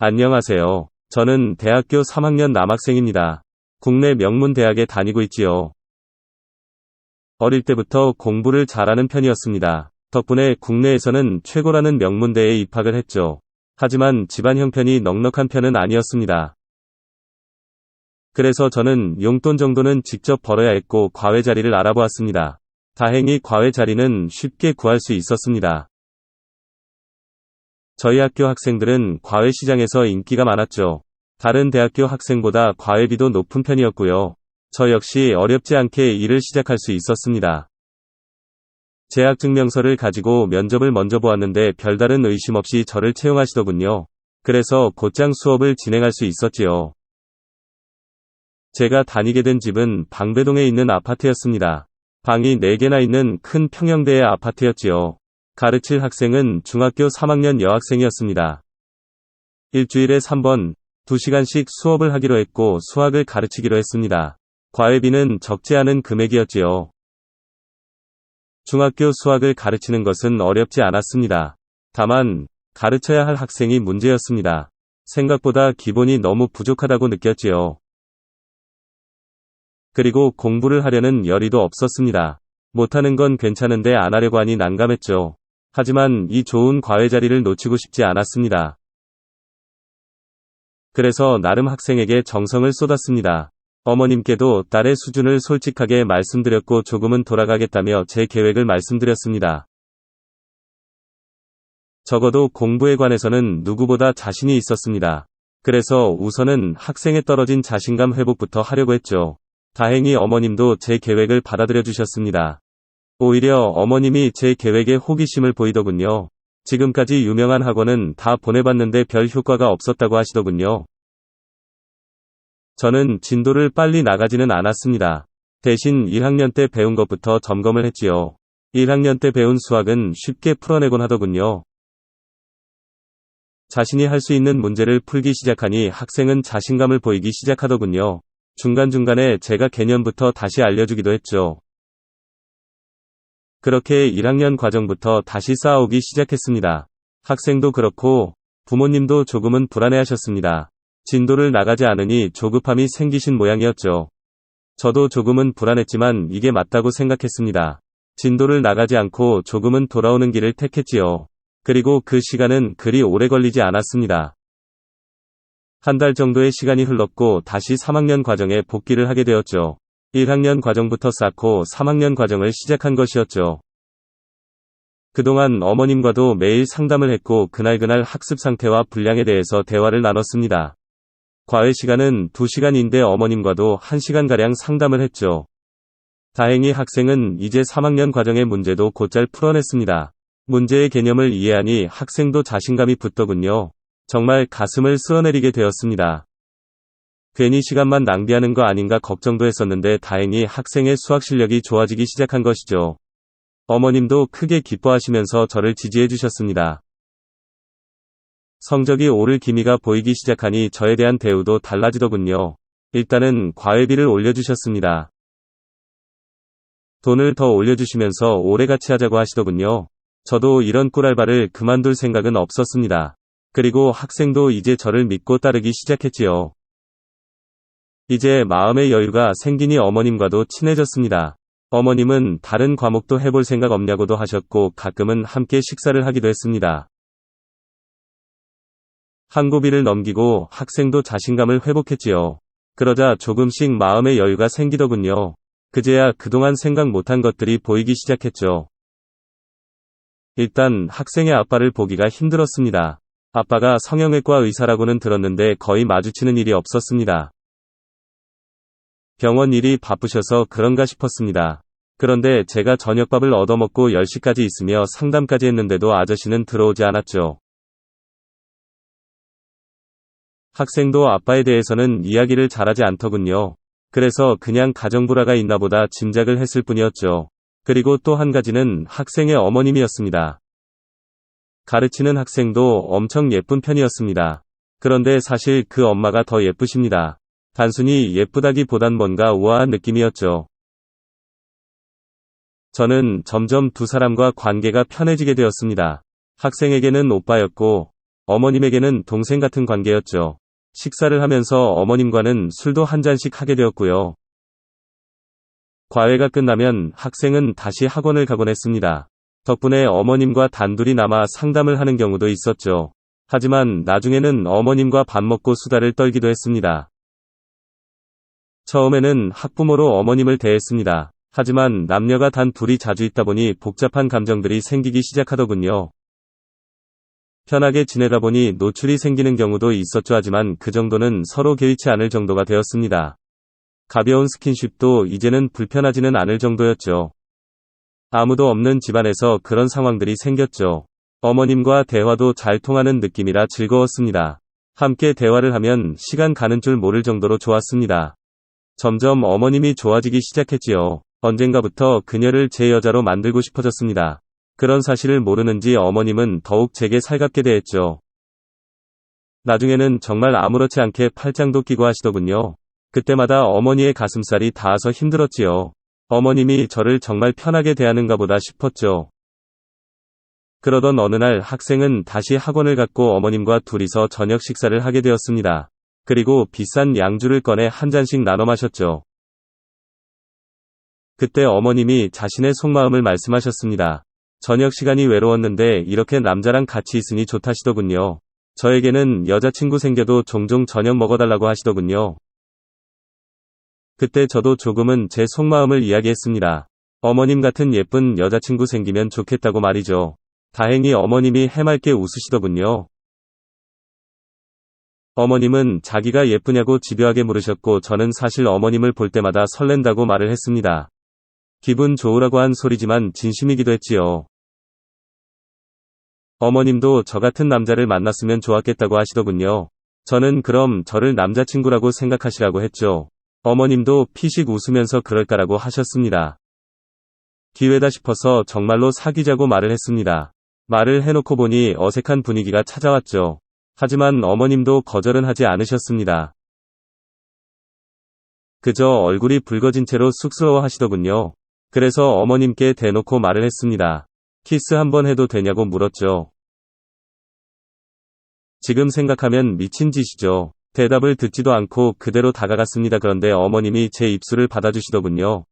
안녕하세요. 저는 대학교 3학년 남학생입니다. 국내 명문 대학에 다니고 있지요. 어릴 때부터 공부를 잘하는 편이었습니다. 덕분에 국내에서는 최고라는 명문대에 입학을 했죠. 하지만 집안 형편이 넉넉한 편은 아니었습니다. 그래서 저는 용돈 정도는 직접 벌어야 했고 과외 자리를 알아보았습니다. 다행히 과외 자리는 쉽게 구할 수 있었습니다. 저희 학교 학생들은 과외 시장에서 인기가 많았죠. 다른 대학교 학생보다 과외비도 높은 편이었고요. 저 역시 어렵지 않게 일을 시작할 수 있었습니다. 재학 증명서를 가지고 면접을 먼저 보았는데 별다른 의심 없이 저를 채용하시더군요. 그래서 곧장 수업을 진행할 수 있었지요. 제가 다니게 된 집은 방배동에 있는 아파트였습니다. 방이 4개나 있는 큰 평형대의 아파트였지요. 가르칠 학생은 중학교 3학년 여학생이었습니다. 일주일에 3번, 2시간씩 수업을 하기로 했고 수학을 가르치기로 했습니다. 과외비는 적지 않은 금액이었지요. 중학교 수학을 가르치는 것은 어렵지 않았습니다. 다만, 가르쳐야 할 학생이 문제였습니다. 생각보다 기본이 너무 부족하다고 느꼈지요. 그리고 공부를 하려는 열의도 없었습니다. 못하는 건 괜찮은데 안 하려고 하니 난감했죠. 하지만 이 좋은 과외 자리를 놓치고 싶지 않았습니다. 그래서 나름 학생에게 정성을 쏟았습니다. 어머님께도 딸의 수준을 솔직하게 말씀드렸고 조금은 돌아가겠다며 제 계획을 말씀드렸습니다. 적어도 공부에 관해서는 누구보다 자신이 있었습니다. 그래서 우선은 학생의 떨어진 자신감 회복부터 하려고 했죠. 다행히 어머님도 제 계획을 받아들여 주셨습니다. 오히려 어머님이 제 계획에 호기심을 보이더군요. 지금까지 유명한 학원은 다 보내봤는데 별 효과가 없었다고 하시더군요. 저는 진도를 빨리 나가지는 않았습니다. 대신 1학년 때 배운 것부터 점검을 했지요. 1학년 때 배운 수학은 쉽게 풀어내곤 하더군요. 자신이 할 수 있는 문제를 풀기 시작하니 학생은 자신감을 보이기 시작하더군요. 중간중간에 제가 개념부터 다시 알려주기도 했죠. 그렇게 1학년 과정부터 다시 쌓아오기 시작했습니다. 학생도 그렇고 부모님도 조금은 불안해하셨습니다. 진도를 나가지 않으니 조급함이 생기신 모양이었죠. 저도 조금은 불안했지만 이게 맞다고 생각했습니다. 진도를 나가지 않고 조금은 돌아오는 길을 택했지요. 그리고 그 시간은 그리 오래 걸리지 않았습니다. 한 달 정도의 시간이 흘렀고 다시 3학년 과정에 복귀를 하게 되었죠. 1학년 과정부터 쌓고 3학년 과정을 시작한 것이었죠. 그동안 어머님과도 매일 상담을 했고 그날그날 학습 상태와 분량에 대해서 대화를 나눴습니다. 과외 시간은 2시간인데 어머님과도 1시간가량 상담을 했죠. 다행히 학생은 이제 3학년 과정의 문제도 곧잘 풀어냈습니다. 문제의 개념을 이해하니 학생도 자신감이 붙더군요. 정말 가슴을 쓸어내리게 되었습니다. 괜히 시간만 낭비하는 거 아닌가 걱정도 했었는데 다행히 학생의 수학 실력이 좋아지기 시작한 것이죠. 어머님도 크게 기뻐하시면서 저를 지지해 주셨습니다. 성적이 오를 기미가 보이기 시작하니 저에 대한 대우도 달라지더군요. 일단은 과외비를 올려주셨습니다. 돈을 더 올려주시면서 오래같이 하자고 하시더군요. 저도 이런 꿀알바를 그만둘 생각은 없었습니다. 그리고 학생도 이제 저를 믿고 따르기 시작했지요. 이제 마음의 여유가 생기니 어머님과도 친해졌습니다. 어머님은 다른 과목도 해볼 생각 없냐고도 하셨고 가끔은 함께 식사를 하기도 했습니다. 한 고비를 넘기고 학생도 자신감을 회복했지요. 그러자 조금씩 마음의 여유가 생기더군요. 그제야 그동안 생각 못한 것들이 보이기 시작했죠. 일단 학생의 아빠를 보기가 힘들었습니다. 아빠가 성형외과 의사라고는 들었는데 거의 마주치는 일이 없었습니다. 병원 일이 바쁘셔서 그런가 싶었습니다. 그런데 제가 저녁밥을 얻어먹고 10시까지 있으며 상담까지 했는데도 아저씨는 들어오지 않았죠. 학생도 아빠에 대해서는 이야기를 잘하지 않더군요. 그래서 그냥 가정불화가 있나보다 짐작을 했을 뿐이었죠. 그리고 또 한 가지는 학생의 어머님이었습니다. 가르치는 학생도 엄청 예쁜 편이었습니다. 그런데 사실 그 엄마가 더 예쁘십니다. 단순히 예쁘다기보단 뭔가 우아한 느낌이었죠. 저는 점점 두 사람과 관계가 편해지게 되었습니다. 학생에게는 오빠였고 어머님에게는 동생 같은 관계였죠. 식사를 하면서 어머님과는 술도 한 잔씩 하게 되었고요. 과외가 끝나면 학생은 다시 학원을 가곤 했습니다. 덕분에 어머님과 단둘이 남아 상담을 하는 경우도 있었죠. 하지만 나중에는 어머님과 밥 먹고 수다를 떨기도 했습니다. 처음에는 학부모로 어머님을 대했습니다. 하지만 남녀가 단 둘이 자주 있다 보니 복잡한 감정들이 생기기 시작하더군요. 편하게 지내다 보니 노출이 생기는 경우도 있었죠. 하지만 그 정도는 서로 개의치 않을 정도가 되었습니다. 가벼운 스킨십도 이제는 불편하지는 않을 정도였죠. 아무도 없는 집안에서 그런 상황들이 생겼죠. 어머님과 대화도 잘 통하는 느낌이라 즐거웠습니다. 함께 대화를 하면 시간 가는 줄 모를 정도로 좋았습니다. 점점 어머님이 좋아지기 시작했지요. 언젠가부터 그녀를 제 여자로 만들고 싶어졌습니다. 그런 사실을 모르는지 어머님은 더욱 제게 살갑게 대했죠. 나중에는 정말 아무렇지 않게 팔짱도 끼고 하시더군요. 그때마다 어머니의 가슴살이 닿아서 힘들었지요. 어머님이 저를 정말 편하게 대하는가 보다 싶었죠. 그러던 어느 날 학생은 다시 학원을 갔고 어머님과 둘이서 저녁 식사를 하게 되었습니다. 그리고 비싼 양주를 꺼내 한 잔씩 나눠 마셨죠. 그때 어머님이 자신의 속마음을 말씀하셨습니다. 저녁 시간이 외로웠는데 이렇게 남자랑 같이 있으니 좋다시더군요. 저에게는 여자친구 생겨도 종종 저녁 먹어달라고 하시더군요. 그때 저도 조금은 제 속마음을 이야기했습니다. 어머님 같은 예쁜 여자친구 생기면 좋겠다고 말이죠. 다행히 어머님이 해맑게 웃으시더군요. 어머님은 자기가 예쁘냐고 집요하게 물으셨고 저는 사실 어머님을 볼 때마다 설렌다고 말을 했습니다. 기분 좋으라고 한 소리지만 진심이기도 했지요. 어머님도 저 같은 남자를 만났으면 좋았겠다고 하시더군요. 저는 그럼 저를 남자친구라고 생각하시라고 했죠. 어머님도 피식 웃으면서 그럴까라고 하셨습니다. 기회다 싶어서 정말로 사귀자고 말을 했습니다. 말을 해놓고 보니 어색한 분위기가 찾아왔죠. 하지만 어머님도 거절은 하지 않으셨습니다. 그저 얼굴이 붉어진 채로 쑥스러워 하시더군요. 그래서 어머님께 대놓고 말을 했습니다. 키스 한번 해도 되냐고 물었죠. 지금 생각하면 미친 짓이죠. 대답을 듣지도 않고 그대로 다가갔습니다. 그런데 어머님이 제 입술을 받아주시더군요.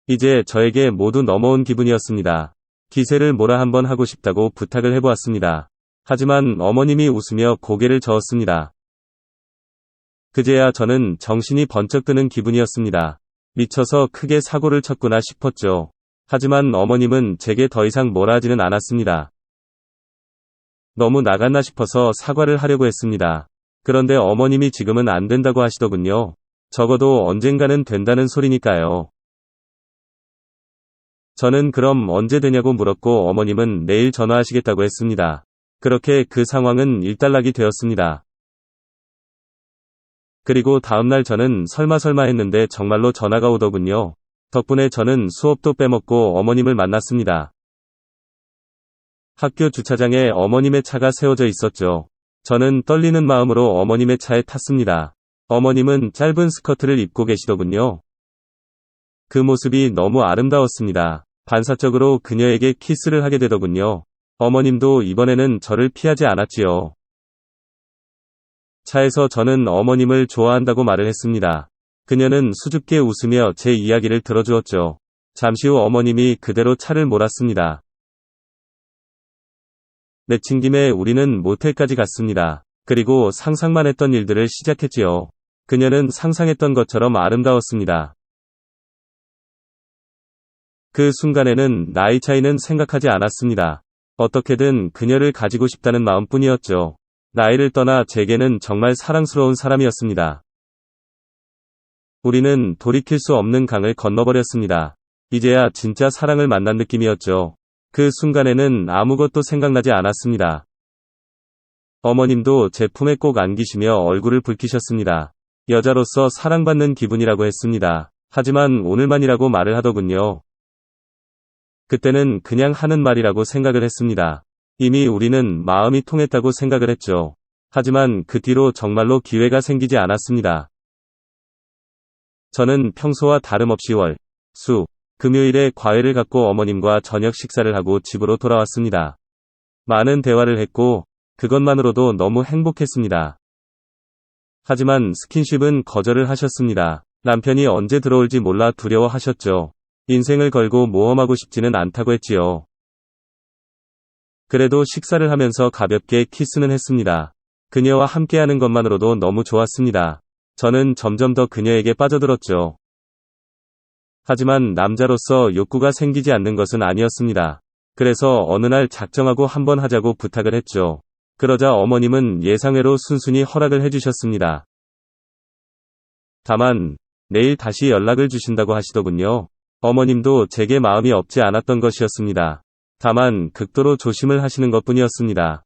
이제 저에게 모두 넘어온 기분이었습니다. 기세를 몰아 한번 하고 싶다고 부탁을 해보았습니다. 하지만 어머님이 웃으며 고개를 저었습니다. 그제야 저는 정신이 번쩍 드는 기분이었습니다. 미쳐서 크게 사고를 쳤구나 싶었죠. 하지만 어머님은 제게 더 이상 뭐라 하지는 않았습니다. 너무 나갔나 싶어서 사과를 하려고 했습니다. 그런데 어머님이 지금은 안 된다고 하시더군요. 적어도 언젠가는 된다는 소리니까요. 저는 그럼 언제 되냐고 물었고 어머님은 내일 전화하시겠다고 했습니다. 그렇게 그 상황은 일단락이 되었습니다. 그리고 다음날 저는 설마 했는데 정말로 전화가 오더군요. 덕분에 저는 수업도 빼먹고 어머님을 만났습니다. 학교 주차장에 어머님의 차가 세워져 있었죠. 저는 떨리는 마음으로 어머님의 차에 탔습니다. 어머님은 짧은 스커트를 입고 계시더군요. 그 모습이 너무 아름다웠습니다. 반사적으로 그녀에게 키스를 하게 되더군요. 어머님도 이번에는 저를 피하지 않았지요. 차에서 저는 어머님을 좋아한다고 말을 했습니다. 그녀는 수줍게 웃으며 제 이야기를 들어주었죠. 잠시 후 어머님이 그대로 차를 몰았습니다. 내친 김에 우리는 모텔까지 갔습니다. 그리고 상상만 했던 일들을 시작했지요. 그녀는 상상했던 것처럼 아름다웠습니다. 그 순간에는 나이 차이는 생각하지 않았습니다. 어떻게든 그녀를 가지고 싶다는 마음뿐이었죠. 나이를 떠나 제게는 정말 사랑스러운 사람이었습니다. 우리는 돌이킬 수 없는 강을 건너버렸습니다. 이제야 진짜 사랑을 만난 느낌이었죠. 그 순간에는 아무것도 생각나지 않았습니다. 어머님도 제 품에 꼭 안기시며 얼굴을 붉히셨습니다. 여자로서 사랑받는 기분이라고 했습니다. 하지만 오늘만이라고 말을 하더군요. 그때는 그냥 하는 말이라고 생각을 했습니다. 이미 우리는 마음이 통했다고 생각을 했죠. 하지만 그 뒤로 정말로 기회가 생기지 않았습니다. 저는 평소와 다름없이 월, 수, 금요일에 과외를 갖고 어머님과 저녁 식사를 하고 집으로 돌아왔습니다. 많은 대화를 했고, 그것만으로도 너무 행복했습니다. 하지만 스킨십은 거절을 하셨습니다. 남편이 언제 들어올지 몰라 두려워하셨죠. 인생을 걸고 모험하고 싶지는 않다고 했지요. 그래도 식사를 하면서 가볍게 키스는 했습니다. 그녀와 함께하는 것만으로도 너무 좋았습니다. 저는 점점 더 그녀에게 빠져들었죠. 하지만 남자로서 욕구가 생기지 않는 것은 아니었습니다. 그래서 어느 날 작정하고 한번 하자고 부탁을 했죠. 그러자 어머님은 예상외로 순순히 허락을 해주셨습니다. 다만, 내일 다시 연락을 주신다고 하시더군요. 어머님도 제게 마음이 없지 않았던 것이었습니다. 다만, 극도로 조심을 하시는 것뿐이었습니다.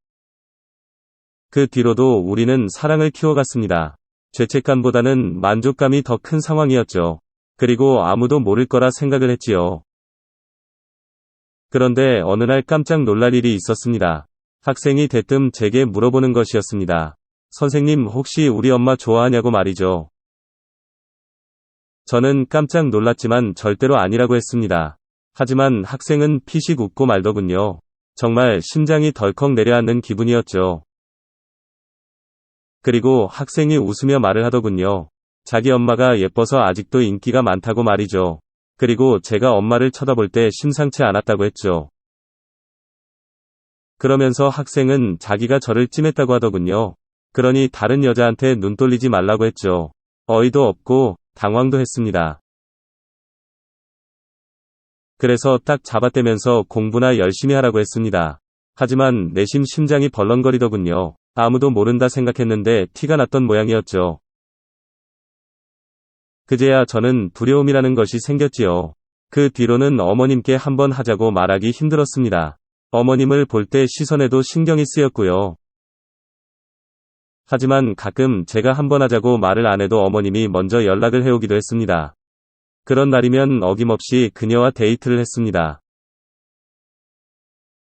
그 뒤로도 우리는 사랑을 키워갔습니다. 죄책감보다는 만족감이 더 큰 상황이었죠. 그리고 아무도 모를 거라 생각을 했지요. 그런데 어느 날 깜짝 놀랄 일이 있었습니다. 학생이 대뜸 제게 물어보는 것이었습니다. 선생님, 혹시 우리 엄마 좋아하냐고 말이죠. 저는 깜짝 놀랐지만 절대로 아니라고 했습니다. 하지만 학생은 피식 웃고 말더군요. 정말 심장이 덜컥 내려앉는 기분이었죠. 그리고 학생이 웃으며 말을 하더군요. 자기 엄마가 예뻐서 아직도 인기가 많다고 말이죠. 그리고 제가 엄마를 쳐다볼 때 심상치 않았다고 했죠. 그러면서 학생은 자기가 저를 찜했다고 하더군요. 그러니 다른 여자한테 눈 돌리지 말라고 했죠. 어이도 없고 당황도 했습니다. 그래서 딱 잡아떼면서 공부나 열심히 하라고 했습니다. 하지만 내심 심장이 벌렁거리더군요. 아무도 모른다 생각했는데 티가 났던 모양이었죠. 그제야 저는 두려움이라는 것이 생겼지요. 그 뒤로는 어머님께 한번 하자고 말하기 힘들었습니다. 어머님을 볼 때 시선에도 신경이 쓰였고요. 하지만 가끔 제가 한번 하자고 말을 안 해도 어머님이 먼저 연락을 해오기도 했습니다. 그런 날이면 어김없이 그녀와 데이트를 했습니다.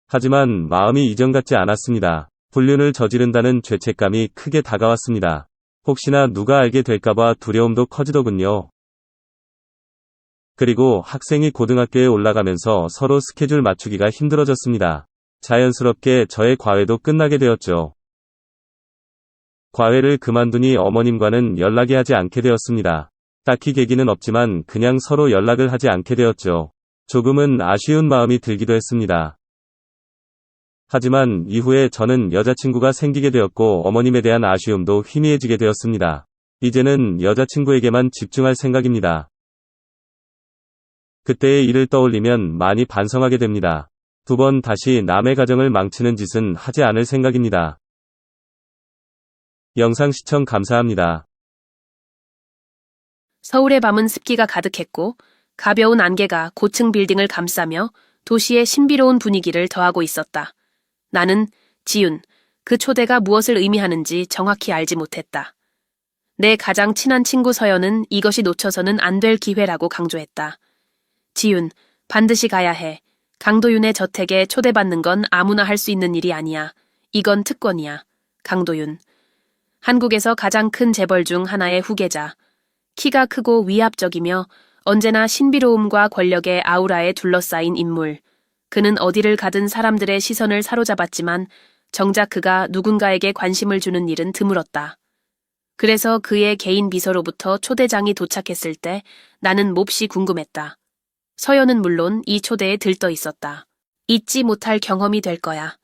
하지만 마음이 이전 같지 않았습니다. 불륜을 저지른다는 죄책감이 크게 다가왔습니다. 혹시나 누가 알게 될까봐 두려움도 커지더군요. 그리고 학생이 고등학교에 올라가면서 서로 스케줄 맞추기가 힘들어졌습니다. 자연스럽게 저의 과외도 끝나게 되었죠. 과외를 그만두니 어머님과는 연락이 하지 않게 되었습니다. 딱히 계기는 없지만 그냥 서로 연락을 하지 않게 되었죠. 조금은 아쉬운 마음이 들기도 했습니다. 하지만 이후에 저는 여자친구가 생기게 되었고 어머님에 대한 아쉬움도 희미해지게 되었습니다. 이제는 여자친구에게만 집중할 생각입니다. 그때의 일을 떠올리면 많이 반성하게 됩니다. 두 번 다시 남의 가정을 망치는 짓은 하지 않을 생각입니다. 영상 시청 감사합니다. 서울의 밤은 습기가 가득했고 가벼운 안개가 고층 빌딩을 감싸며 도시의 신비로운 분위기를 더하고 있었다. 나는 지윤, 그 초대가 무엇을 의미하는지 정확히 알지 못했다. 내 가장 친한 친구 서연은 이것이 놓쳐서는 안 될 기회라고 강조했다. 지윤, 반드시 가야 해. 강도윤의 저택에 초대받는 건 아무나 할 수 있는 일이 아니야. 이건 특권이야. 강도윤. 한국에서 가장 큰 재벌 중 하나의 후계자. 키가 크고 위압적이며 언제나 신비로움과 권력의 아우라에 둘러싸인 인물. 그는 어디를 가든 사람들의 시선을 사로잡았지만 정작 그가 누군가에게 관심을 주는 일은 드물었다. 그래서 그의 개인 비서로부터 초대장이 도착했을 때 나는 몹시 궁금했다. 서연은 물론 이 초대에 들떠 있었다. 잊지 못할 경험이 될 거야.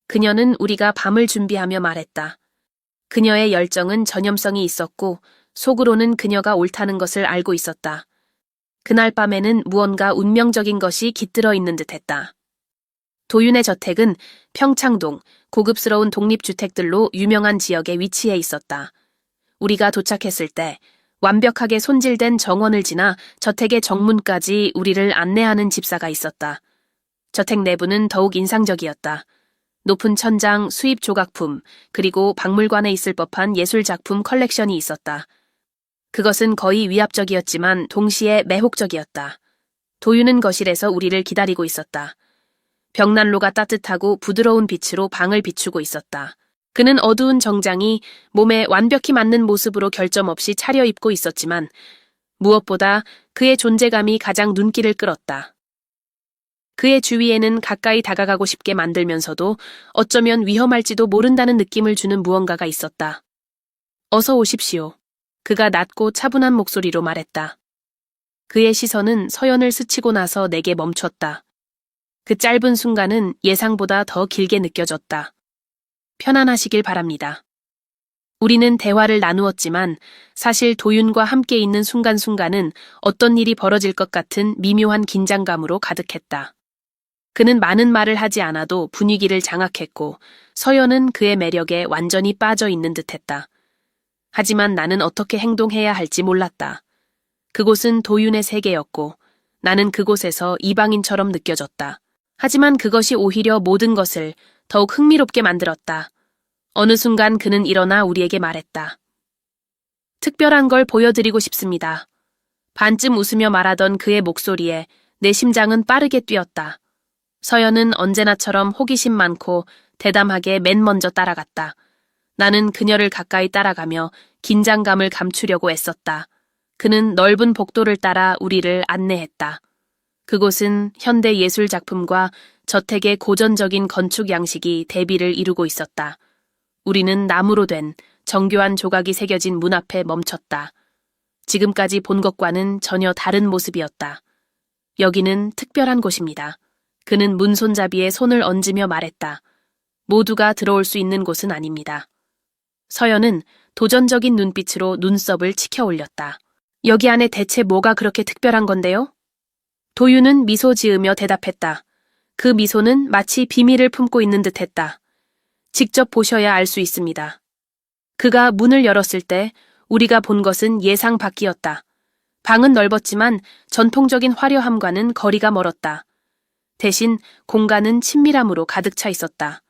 그녀는 우리가 밤을 준비하며 말했다. 그녀의 열정은 전염성이 있었고 속으로는 그녀가 옳다는 것을 알고 있었다. 그날 밤에는 무언가 운명적인 것이 깃들어 있는 듯했다. 도윤의 저택은 평창동, 고급스러운 독립주택들로 유명한 지역에 위치해 있었다. 우리가 도착했을 때 완벽하게 손질된 정원을 지나 저택의 정문까지 우리를 안내하는 집사가 있었다. 저택 내부는 더욱 인상적이었다. 높은 천장, 수입 조각품, 그리고 박물관에 있을 법한 예술작품 컬렉션이 있었다. 그것은 거의 위압적이었지만 동시에 매혹적이었다. 도윤은 거실에서 우리를 기다리고 있었다. 벽난로가 따뜻하고 부드러운 빛으로 방을 비추고 있었다. 그는 어두운 정장이 몸에 완벽히 맞는 모습으로 결점 없이 차려입고 있었지만 무엇보다 그의 존재감이 가장 눈길을 끌었다. 그의 주위에는 가까이 다가가고 싶게 만들면서도 어쩌면 위험할지도 모른다는 느낌을 주는 무언가가 있었다. 어서 오십시오. 그가 낮고 차분한 목소리로 말했다. 그의 시선은 서연을 스치고 나서 내게 멈췄다. 그 짧은 순간은 예상보다 더 길게 느껴졌다. 편안하시길 바랍니다. 우리는 대화를 나누었지만 사실 도윤과 함께 있는 순간순간은 어떤 일이 벌어질 것 같은 미묘한 긴장감으로 가득했다. 그는 많은 말을 하지 않아도 분위기를 장악했고 서연은 그의 매력에 완전히 빠져 있는 듯했다. 하지만 나는 어떻게 행동해야 할지 몰랐다. 그곳은 도윤의 세계였고 나는 그곳에서 이방인처럼 느껴졌다. 하지만 그것이 오히려 모든 것을 더욱 흥미롭게 만들었다. 어느 순간 그는 일어나 우리에게 말했다. 특별한 걸 보여드리고 싶습니다. 반쯤 웃으며 말하던 그의 목소리에 내 심장은 빠르게 뛰었다. 서연은 언제나처럼 호기심 많고 대담하게 맨 먼저 따라갔다. 나는 그녀를 가까이 따라가며 긴장감을 감추려고 애썼다. 그는 넓은 복도를 따라 우리를 안내했다. 그곳은 현대 예술 작품과 저택의 고전적인 건축 양식이 대비를 이루고 있었다. 우리는 나무로 된 정교한 조각이 새겨진 문 앞에 멈췄다. 지금까지 본 것과는 전혀 다른 모습이었다. 여기는 특별한 곳입니다. 그는 문 손잡이에 손을 얹으며 말했다. 모두가 들어올 수 있는 곳은 아닙니다. 서연은 도전적인 눈빛으로 눈썹을 치켜 올렸다. 여기 안에 대체 뭐가 그렇게 특별한 건데요? 도윤은 미소 지으며 대답했다. 그 미소는 마치 비밀을 품고 있는 듯했다. 직접 보셔야 알 수 있습니다. 그가 문을 열었을 때 우리가 본 것은 예상 밖이었다. 방은 넓었지만 전통적인 화려함과는 거리가 멀었다. 대신 공간은 친밀함으로 가득 차 있었다.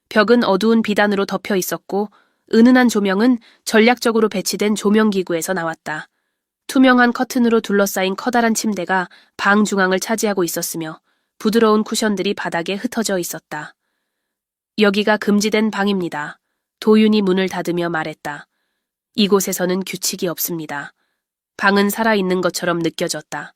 벽은 어두운 비단으로 덮여 있었고 은은한 조명은 전략적으로 배치된 조명기구에서 나왔다. 투명한 커튼으로 둘러싸인 커다란 침대가 방 중앙을 차지하고 있었으며 부드러운 쿠션들이 바닥에 흩어져 있었다. 여기가 금지된 방입니다. 도윤이 문을 닫으며 말했다. 이곳에서는 규칙이 없습니다. 방은 살아있는 것처럼 느껴졌다.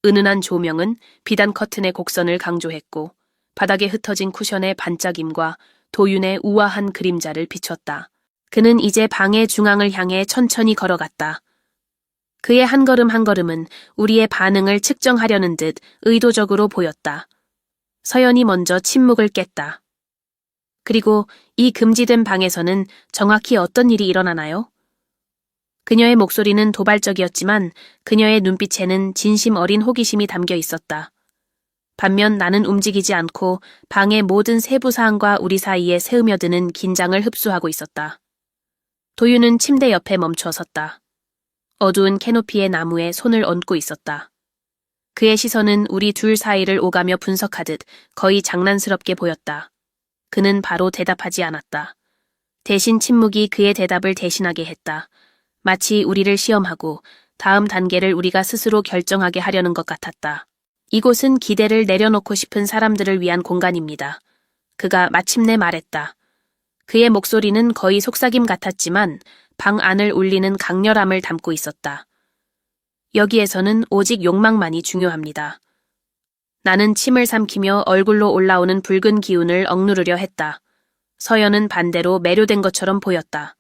은은한 조명은 비단 커튼의 곡선을 강조했고 바닥에 흩어진 쿠션의 반짝임과 도윤의 우아한 그림자를 비췄다. 그는 이제 방의 중앙을 향해 천천히 걸어갔다. 그의 한 걸음 한 걸음은 우리의 반응을 측정하려는 듯 의도적으로 보였다. 서연이 먼저 침묵을 깼다. 그리고 이 금지된 방에서는 정확히 어떤 일이 일어나나요? 그녀의 목소리는 도발적이었지만 그녀의 눈빛에는 진심 어린 호기심이 담겨 있었다. 반면 나는 움직이지 않고 방의 모든 세부 사항과 우리 사이에 새으며드는 긴장을 흡수하고 있었다. 도윤은 침대 옆에 멈춰 섰다. 어두운 캐노피의 나무에 손을 얹고 있었다. 그의 시선은 우리 둘 사이를 오가며 분석하듯 거의 장난스럽게 보였다. 그는 바로 대답하지 않았다. 대신 침묵이 그의 대답을 대신하게 했다. 마치 우리를 시험하고 다음 단계를 우리가 스스로 결정하게 하려는 것 같았다. 이곳은 기대를 내려놓고 싶은 사람들을 위한 공간입니다. 그가 마침내 말했다. 그의 목소리는 거의 속삭임 같았지만 방 안을 울리는 강렬함을 담고 있었다. 여기에서는 오직 욕망만이 중요합니다. 나는 침을 삼키며 얼굴로 올라오는 붉은 기운을 억누르려 했다. 서연은 반대로 매료된 것처럼 보였다.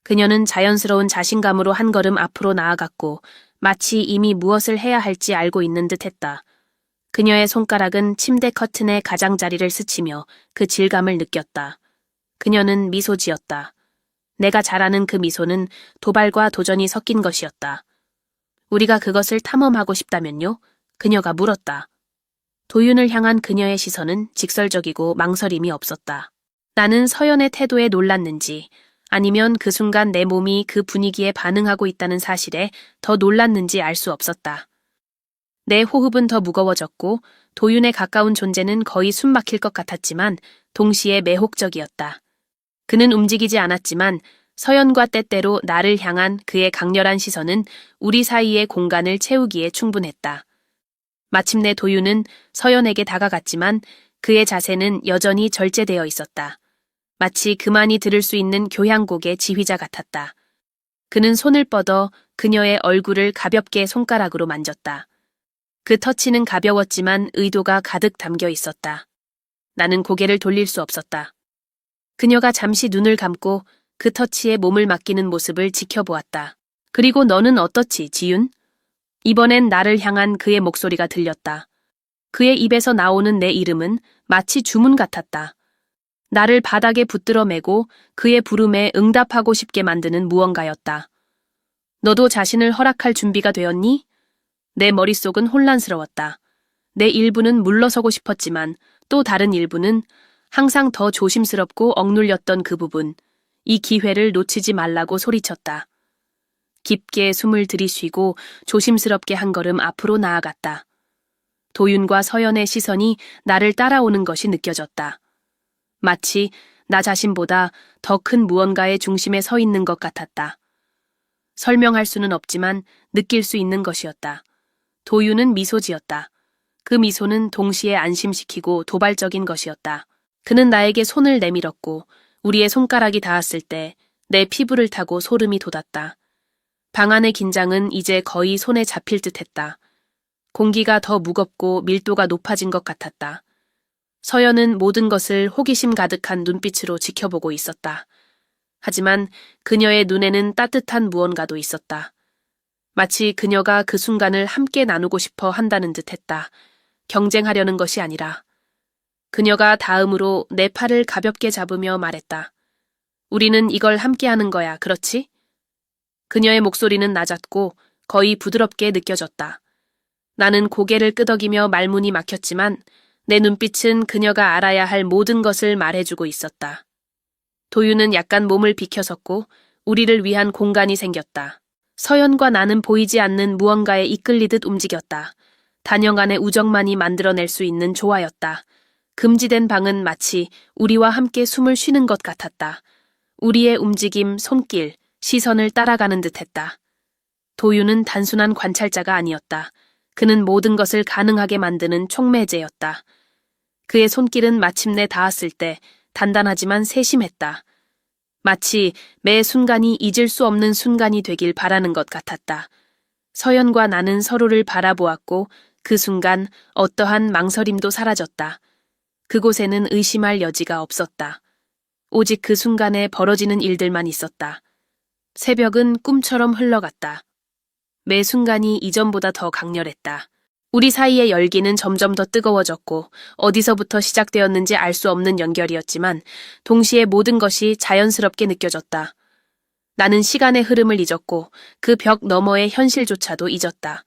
그녀는 자연스러운 자신감으로 한 걸음 앞으로 나아갔고 마치 이미 무엇을 해야 할지 알고 있는 듯했다. 그녀의 손가락은 침대 커튼의 가장자리를 스치며 그 질감을 느꼈다. 그녀는 미소 지었다. 내가 잘 아는 그 미소는 도발과 도전이 섞인 것이었다. 우리가 그것을 탐험하고 싶다면요? 그녀가 물었다. 도윤을 향한 그녀의 시선은 직설적이고 망설임이 없었다. 나는 서연의 태도에 놀랐는지 아니면 그 순간 내 몸이 그 분위기에 반응하고 있다는 사실에 더 놀랐는지 알 수 없었다. 내 호흡은 더 무거워졌고 도윤에 가까운 존재는 거의 숨막힐 것 같았지만 동시에 매혹적이었다. 그는 움직이지 않았지만 서연과 때때로 나를 향한 그의 강렬한 시선은 우리 사이의 공간을 채우기에 충분했다. 마침내 도윤은 서연에게 다가갔지만 그의 자세는 여전히 절제되어 있었다. 마치 그만이 들을 수 있는 교향곡의 지휘자 같았다. 그는 손을 뻗어 그녀의 얼굴을 가볍게 손가락으로 만졌다. 그 터치는 가벼웠지만 의도가 가득 담겨 있었다. 나는 고개를 돌릴 수 없었다. 그녀가 잠시 눈을 감고 그 터치에 몸을 맡기는 모습을 지켜보았다. 그리고 너는 어떻지, 지윤? 이번엔 나를 향한 그의 목소리가 들렸다. 그의 입에서 나오는 내 이름은 마치 주문 같았다. 나를 바닥에 붙들어 매고 그의 부름에 응답하고 싶게 만드는 무언가였다. 너도 자신을 허락할 준비가 되었니? 내 머릿속은 혼란스러웠다. 내 일부는 물러서고 싶었지만 또 다른 일부는 항상 더 조심스럽고 억눌렸던 그 부분, 이 기회를 놓치지 말라고 소리쳤다. 깊게 숨을 들이쉬고 조심스럽게 한 걸음 앞으로 나아갔다. 도윤과 서연의 시선이 나를 따라오는 것이 느껴졌다. 마치 나 자신보다 더 큰 무언가의 중심에 서 있는 것 같았다. 설명할 수는 없지만 느낄 수 있는 것이었다. 도윤은 미소 지었다. 그 미소는 동시에 안심시키고 도발적인 것이었다. 그는 나에게 손을 내밀었고 우리의 손가락이 닿았을 때 내 피부를 타고 소름이 돋았다. 방 안의 긴장은 이제 거의 손에 잡힐 듯했다. 공기가 더 무겁고 밀도가 높아진 것 같았다. 서연은 모든 것을 호기심 가득한 눈빛으로 지켜보고 있었다. 하지만 그녀의 눈에는 따뜻한 무언가도 있었다. 마치 그녀가 그 순간을 함께 나누고 싶어 한다는 듯했다. 경쟁하려는 것이 아니라. 그녀가 다음으로 내 팔을 가볍게 잡으며 말했다. 우리는 이걸 함께 하는 거야, 그렇지? 그녀의 목소리는 낮았고 거의 부드럽게 느껴졌다. 나는 고개를 끄덕이며 말문이 막혔지만 내 눈빛은 그녀가 알아야 할 모든 것을 말해주고 있었다. 도윤은 약간 몸을 비켜섰고 우리를 위한 공간이 생겼다. 서연과 나는 보이지 않는 무언가에 이끌리듯 움직였다. 단영 안의 우정만이 만들어낼 수 있는 조화였다. 금지된 방은 마치 우리와 함께 숨을 쉬는 것 같았다. 우리의 움직임, 손길, 시선을 따라가는 듯했다. 도윤은 단순한 관찰자가 아니었다. 그는 모든 것을 가능하게 만드는 촉매제였다. 그의 손길은 마침내 닿았을 때 단단하지만 세심했다. 마치 매 순간이 잊을 수 없는 순간이 되길 바라는 것 같았다. 서연과 나는 서로를 바라보았고 그 순간 어떠한 망설임도 사라졌다. 그곳에는 의심할 여지가 없었다. 오직 그 순간에 벌어지는 일들만 있었다. 새벽은 꿈처럼 흘러갔다. 매 순간이 이전보다 더 강렬했다. 우리 사이의 열기는 점점 더 뜨거워졌고 어디서부터 시작되었는지 알 수 없는 연결이었지만 동시에 모든 것이 자연스럽게 느껴졌다. 나는 시간의 흐름을 잊었고 그 벽 너머의 현실조차도 잊었다.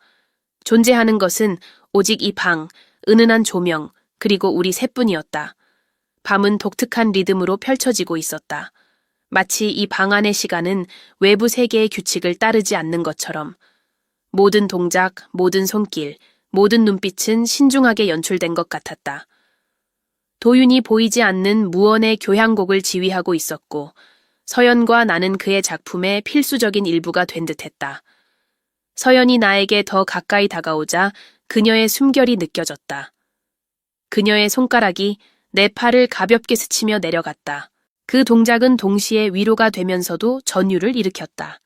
존재하는 것은 오직 이 방, 은은한 조명, 그리고 우리 셋뿐이었다. 밤은 독특한 리듬으로 펼쳐지고 있었다. 마치 이 방 안의 시간은 외부 세계의 규칙을 따르지 않는 것처럼 모든 동작, 모든 손길, 모든 눈빛은 신중하게 연출된 것 같았다. 도윤이 보이지 않는 무언의 교향곡을 지휘하고 있었고 서연과 나는 그의 작품의 필수적인 일부가 된 듯했다. 서연이 나에게 더 가까이 다가오자 그녀의 숨결이 느껴졌다. 그녀의 손가락이 내 팔을 가볍게 스치며 내려갔다. 그 동작은 동시에 위로가 되면서도 전율을 일으켰다.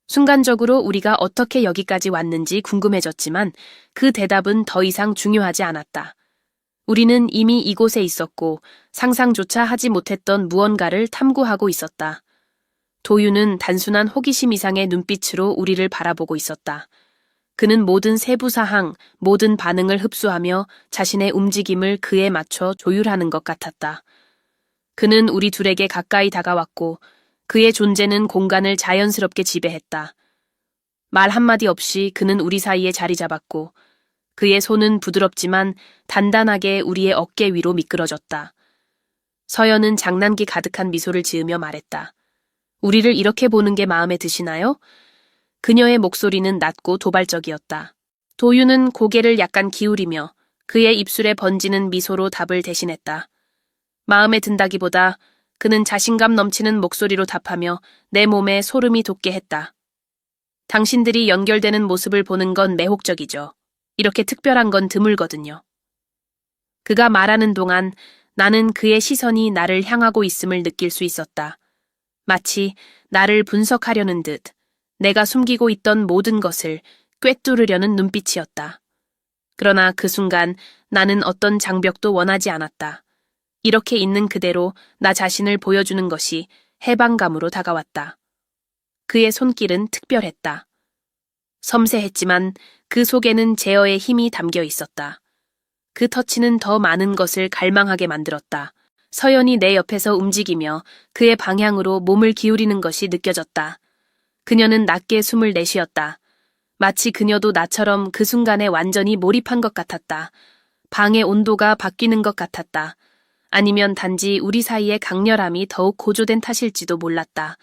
순간적으로 우리가 어떻게 여기까지 왔는지 궁금해졌지만 그 대답은 더 이상 중요하지 않았다. 우리는 이미 이곳에 있었고 상상조차 하지 못했던 무언가를 탐구하고 있었다. 도윤은 단순한 호기심 이상의 눈빛으로 우리를 바라보고 있었다. 그는 모든 세부 사항, 모든 반응을 흡수하며 자신의 움직임을 그에 맞춰 조율하는 것 같았다. 그는 우리 둘에게 가까이 다가왔고 그의 존재는 공간을 자연스럽게 지배했다. 말 한마디 없이 그는 우리 사이에 자리 잡았고 그의 손은 부드럽지만 단단하게 우리의 어깨 위로 미끄러졌다. 서연은 장난기 가득한 미소를 지으며 말했다. 우리를 이렇게 보는 게 마음에 드시나요? 그녀의 목소리는 낮고 도발적이었다. 도윤은 고개를 약간 기울이며 그의 입술에 번지는 미소로 답을 대신했다. 마음에 든다기보다 그는 자신감 넘치는 목소리로 답하며 내 몸에 소름이 돋게 했다. 당신들이 연결되는 모습을 보는 건 매혹적이죠. 이렇게 특별한 건 드물거든요. 그가 말하는 동안 나는 그의 시선이 나를 향하고 있음을 느낄 수 있었다. 마치 나를 분석하려는 듯 내가 숨기고 있던 모든 것을 꿰뚫으려는 눈빛이었다. 그러나 그 순간 나는 어떤 장벽도 원하지 않았다. 이렇게 있는 그대로 나 자신을 보여주는 것이 해방감으로 다가왔다. 그의 손길은 특별했다. 섬세했지만 그 속에는 제어의 힘이 담겨 있었다. 그 터치는 더 많은 것을 갈망하게 만들었다. 서연이 내 옆에서 움직이며 그의 방향으로 몸을 기울이는 것이 느껴졌다. 그녀는 낮게 숨을 내쉬었다. 마치 그녀도 나처럼 그 순간에 완전히 몰입한 것 같았다. 방의 온도가 바뀌는 것 같았다. 아니면 단지 우리 사이의 강렬함이 더욱 고조된 탓일지도 몰랐다.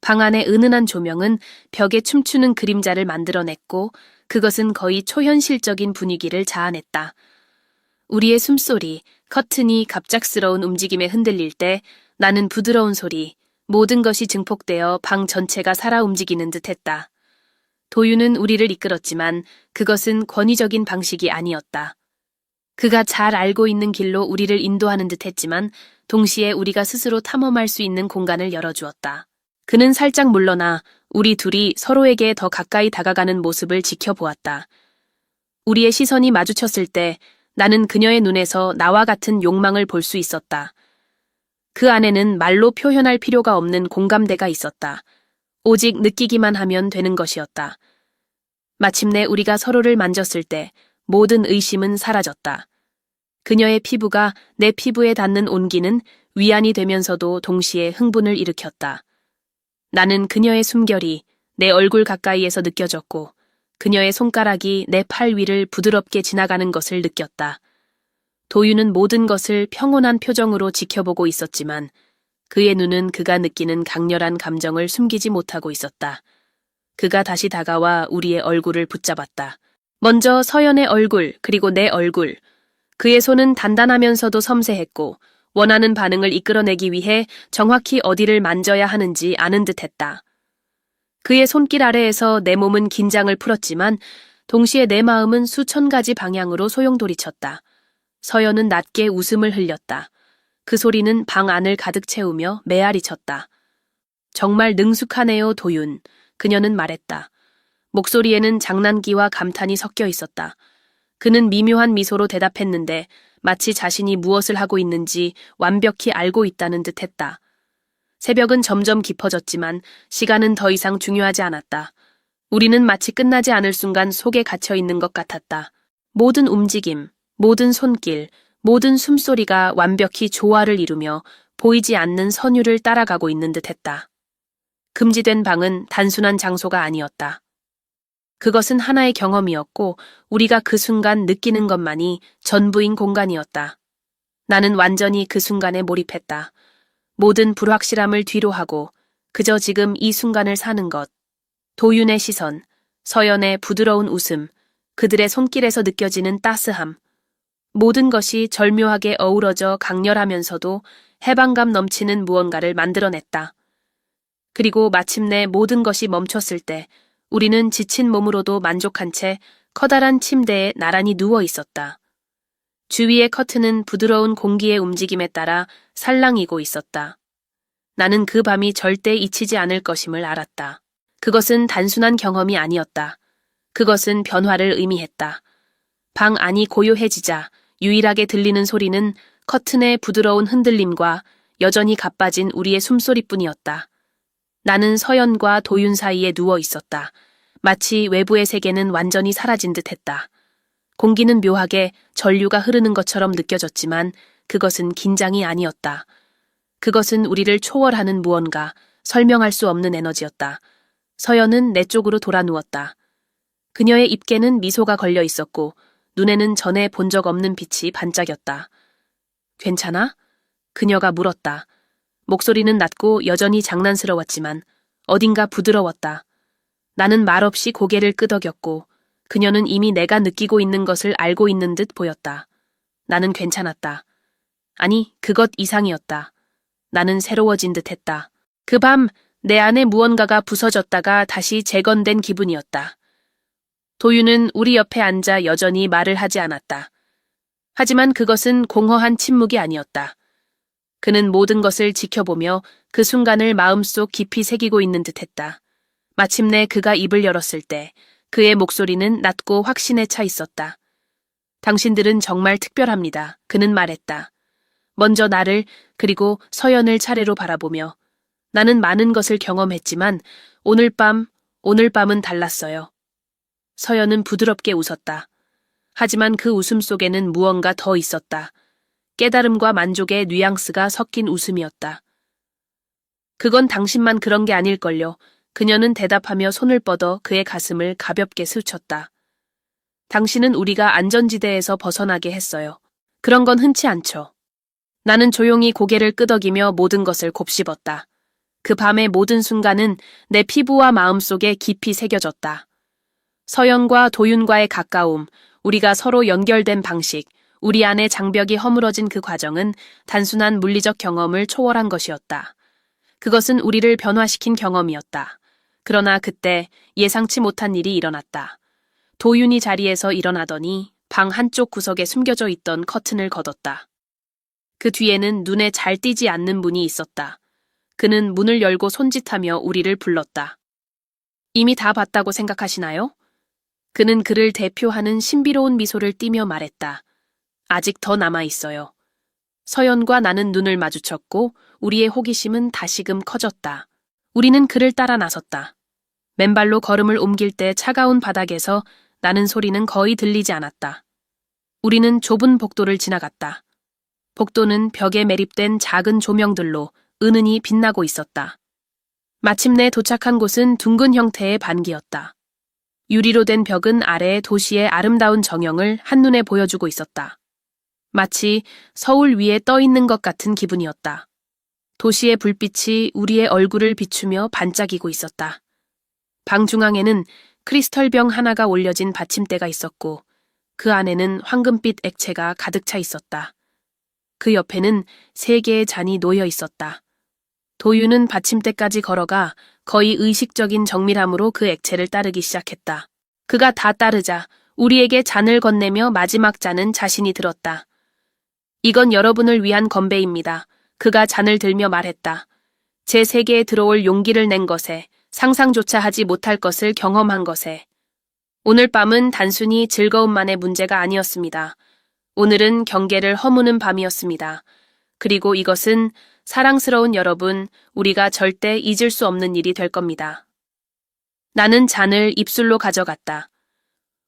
방 안의 은은한 조명은 벽에 춤추는 그림자를 만들어냈고 그것은 거의 초현실적인 분위기를 자아냈다. 우리의 숨소리, 커튼이 갑작스러운 움직임에 흔들릴 때 나는 부드러운 소리, 모든 것이 증폭되어 방 전체가 살아 움직이는 듯했다. 도윤은 우리를 이끌었지만 그것은 권위적인 방식이 아니었다. 그가 잘 알고 있는 길로 우리를 인도하는 듯했지만 동시에 우리가 스스로 탐험할 수 있는 공간을 열어주었다. 그는 살짝 물러나 우리 둘이 서로에게 더 가까이 다가가는 모습을 지켜보았다. 우리의 시선이 마주쳤을 때 나는 그녀의 눈에서 나와 같은 욕망을 볼 수 있었다. 그 안에는 말로 표현할 필요가 없는 공감대가 있었다. 오직 느끼기만 하면 되는 것이었다. 마침내 우리가 서로를 만졌을 때 모든 의심은 사라졌다. 그녀의 피부가 내 피부에 닿는 온기는 위안이 되면서도 동시에 흥분을 일으켰다. 나는 그녀의 숨결이 내 얼굴 가까이에서 느껴졌고 그녀의 손가락이 내 팔 위를 부드럽게 지나가는 것을 느꼈다. 도윤은 모든 것을 평온한 표정으로 지켜보고 있었지만 그의 눈은 그가 느끼는 강렬한 감정을 숨기지 못하고 있었다. 그가 다시 다가와 우리의 얼굴을 붙잡았다. 먼저 서연의 얼굴, 그리고 내 얼굴. 그의 손은 단단하면서도 섬세했고 원하는 반응을 이끌어내기 위해 정확히 어디를 만져야 하는지 아는 듯했다. 그의 손길 아래에서 내 몸은 긴장을 풀었지만 동시에 내 마음은 수천 가지 방향으로 소용돌이쳤다. 서연은 낮게 웃음을 흘렸다. 그 소리는 방 안을 가득 채우며 메아리 쳤다. 정말 능숙하네요, 도윤. 그녀는 말했다. 목소리에는 장난기와 감탄이 섞여 있었다. 그는 미묘한 미소로 대답했는데 마치 자신이 무엇을 하고 있는지 완벽히 알고 있다는 듯 했다. 새벽은 점점 깊어졌지만 시간은 더 이상 중요하지 않았다. 우리는 마치 끝나지 않을 순간 속에 갇혀 있는 것 같았다. 모든 움직임, 모든 손길, 모든 숨소리가 완벽히 조화를 이루며 보이지 않는 선율을 따라가고 있는 듯했다. 금지된 방은 단순한 장소가 아니었다. 그것은 하나의 경험이었고 우리가 그 순간 느끼는 것만이 전부인 공간이었다. 나는 완전히 그 순간에 몰입했다. 모든 불확실함을 뒤로하고 그저 지금 이 순간을 사는 것. 도윤의 시선, 서연의 부드러운 웃음, 그들의 손길에서 느껴지는 따스함. 모든 것이 절묘하게 어우러져 강렬하면서도 해방감 넘치는 무언가를 만들어냈다. 그리고 마침내 모든 것이 멈췄을 때 우리는 지친 몸으로도 만족한 채 커다란 침대에 나란히 누워 있었다. 주위의 커튼은 부드러운 공기의 움직임에 따라 살랑이고 있었다. 나는 그 밤이 절대 잊히지 않을 것임을 알았다. 그것은 단순한 경험이 아니었다. 그것은 변화를 의미했다. 방 안이 고요해지자 유일하게 들리는 소리는 커튼의 부드러운 흔들림과 여전히 가빠진 우리의 숨소리뿐이었다. 나는 서연과 도윤 사이에 누워 있었다. 마치 외부의 세계는 완전히 사라진 듯했다. 공기는 묘하게 전류가 흐르는 것처럼 느껴졌지만 그것은 긴장이 아니었다. 그것은 우리를 초월하는 무언가, 설명할 수 없는 에너지였다. 서연은 내 쪽으로 돌아 누웠다. 그녀의 입계는 미소가 걸려 있었고 눈에는 전에 본 적 없는 빛이 반짝였다. 괜찮아? 그녀가 물었다. 목소리는 낮고 여전히 장난스러웠지만 어딘가 부드러웠다. 나는 말없이 고개를 끄덕였고 그녀는 이미 내가 느끼고 있는 것을 알고 있는 듯 보였다. 나는 괜찮았다. 아니, 그것 이상이었다. 나는 새로워진 듯 했다. 그 밤 내 안에 무언가가 부서졌다가 다시 재건된 기분이었다. 도윤은 우리 옆에 앉아 여전히 말을 하지 않았다. 하지만 그것은 공허한 침묵이 아니었다. 그는 모든 것을 지켜보며 그 순간을 마음속 깊이 새기고 있는 듯했다. 마침내 그가 입을 열었을 때 그의 목소리는 낮고 확신에 차 있었다. 당신들은 정말 특별합니다. 그는 말했다. 먼저 나를 그리고 서연을 차례로 바라보며 나는 많은 것을 경험했지만 오늘 밤은 달랐어요. 서연은 부드럽게 웃었다. 하지만 그 웃음 속에는 무언가 더 있었다. 깨달음과 만족의 뉘앙스가 섞인 웃음이었다. 그건 당신만 그런 게 아닐걸요. 그녀는 대답하며 손을 뻗어 그의 가슴을 가볍게 스쳤다. 당신은 우리가 안전지대에서 벗어나게 했어요. 그런 건 흔치 않죠. 나는 조용히 고개를 끄덕이며 모든 것을 곱씹었다. 그 밤의 모든 순간은 내 피부와 마음속에 깊이 새겨졌다. 서연과 도윤과의 가까움, 우리가 서로 연결된 방식, 우리 안의 장벽이 허물어진 그 과정은 단순한 물리적 경험을 초월한 것이었다. 그것은 우리를 변화시킨 경험이었다. 그러나 그때 예상치 못한 일이 일어났다. 도윤이 자리에서 일어나더니 방 한쪽 구석에 숨겨져 있던 커튼을 걷었다. 그 뒤에는 눈에 잘 띄지 않는 문이 있었다. 그는 문을 열고 손짓하며 우리를 불렀다. 이미 다 봤다고 생각하시나요? 그는 그를 대표하는 신비로운 미소를 띠며 말했다. 아직 더 남아있어요. 서연과 나는 눈을 마주쳤고 우리의 호기심은 다시금 커졌다. 우리는 그를 따라 나섰다. 맨발로 걸음을 옮길 때 차가운 바닥에서 나는 소리는 거의 들리지 않았다. 우리는 좁은 복도를 지나갔다. 복도는 벽에 매립된 작은 조명들로 은은히 빛나고 있었다. 마침내 도착한 곳은 둥근 형태의 반기였다. 유리로 된 벽은 아래에 도시의 아름다운 정형을 한눈에 보여주고 있었다. 마치 서울 위에 떠 있는 것 같은 기분이었다. 도시의 불빛이 우리의 얼굴을 비추며 반짝이고 있었다. 방 중앙에는 크리스털병 하나가 올려진 받침대가 있었고 그 안에는 황금빛 액체가 가득 차 있었다. 그 옆에는 3개의 잔이 놓여 있었다. 도윤은 받침대까지 걸어가 거의 의식적인 정밀함으로 그 액체를 따르기 시작했다. 그가 다 따르자 우리에게 잔을 건네며 마지막 잔은 자신이 들었다. 이건 여러분을 위한 건배입니다. 그가 잔을 들며 말했다. 제 세계에 들어올 용기를 낸 것에, 상상조차 하지 못할 것을 경험한 것에. 오늘 밤은 단순히 즐거움만의 문제가 아니었습니다. 오늘은 경계를 허무는 밤이었습니다. 그리고 이것은 사랑스러운 여러분, 우리가 절대 잊을 수 없는 일이 될 겁니다. 나는 잔을 입술로 가져갔다.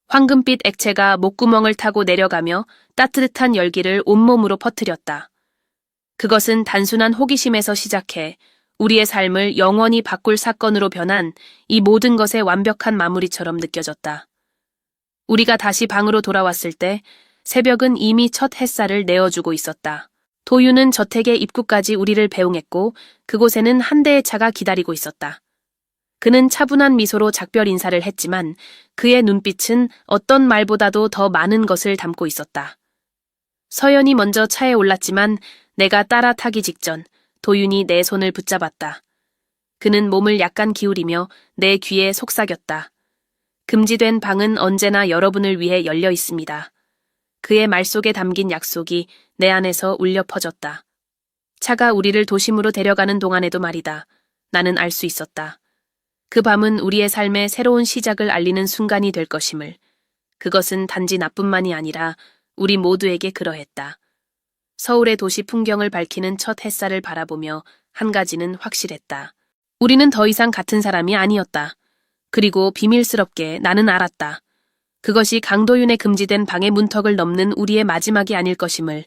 황금빛 액체가 목구멍을 타고 내려가며 따뜻한 열기를 온몸으로 퍼뜨렸다. 그것은 단순한 호기심에서 시작해 우리의 삶을 영원히 바꿀 사건으로 변한 이 모든 것의 완벽한 마무리처럼 느껴졌다. 우리가 다시 방으로 돌아왔을 때 새벽은 이미 첫 햇살을 내어주고 있었다. 도윤은 저택의 입구까지 우리를 배웅했고 그곳에는 한 대의 차가 기다리고 있었다. 그는 차분한 미소로 작별 인사를 했지만 그의 눈빛은 어떤 말보다도 더 많은 것을 담고 있었다. 서연이 먼저 차에 올랐지만 내가 따라 타기 직전 도윤이 내 손을 붙잡았다. 그는 몸을 약간 기울이며 내 귀에 속삭였다. 금지된 방은 언제나 여러분을 위해 열려 있습니다. 그의 말 속에 담긴 약속이 내 안에서 울려 퍼졌다. 차가 우리를 도심으로 데려가는 동안에도 말이다. 나는 알 수 있었다. 그 밤은 우리의 삶의 새로운 시작을 알리는 순간이 될 것임을. 그것은 단지 나뿐만이 아니라 우리 모두에게 그러했다. 서울의 도시 풍경을 밝히는 첫 햇살을 바라보며 한 가지는 확실했다. 우리는 더 이상 같은 사람이 아니었다. 그리고 비밀스럽게 나는 알았다. 그것이 강도윤의 금지된 방의 문턱을 넘는 우리의 마지막이 아닐 것임을.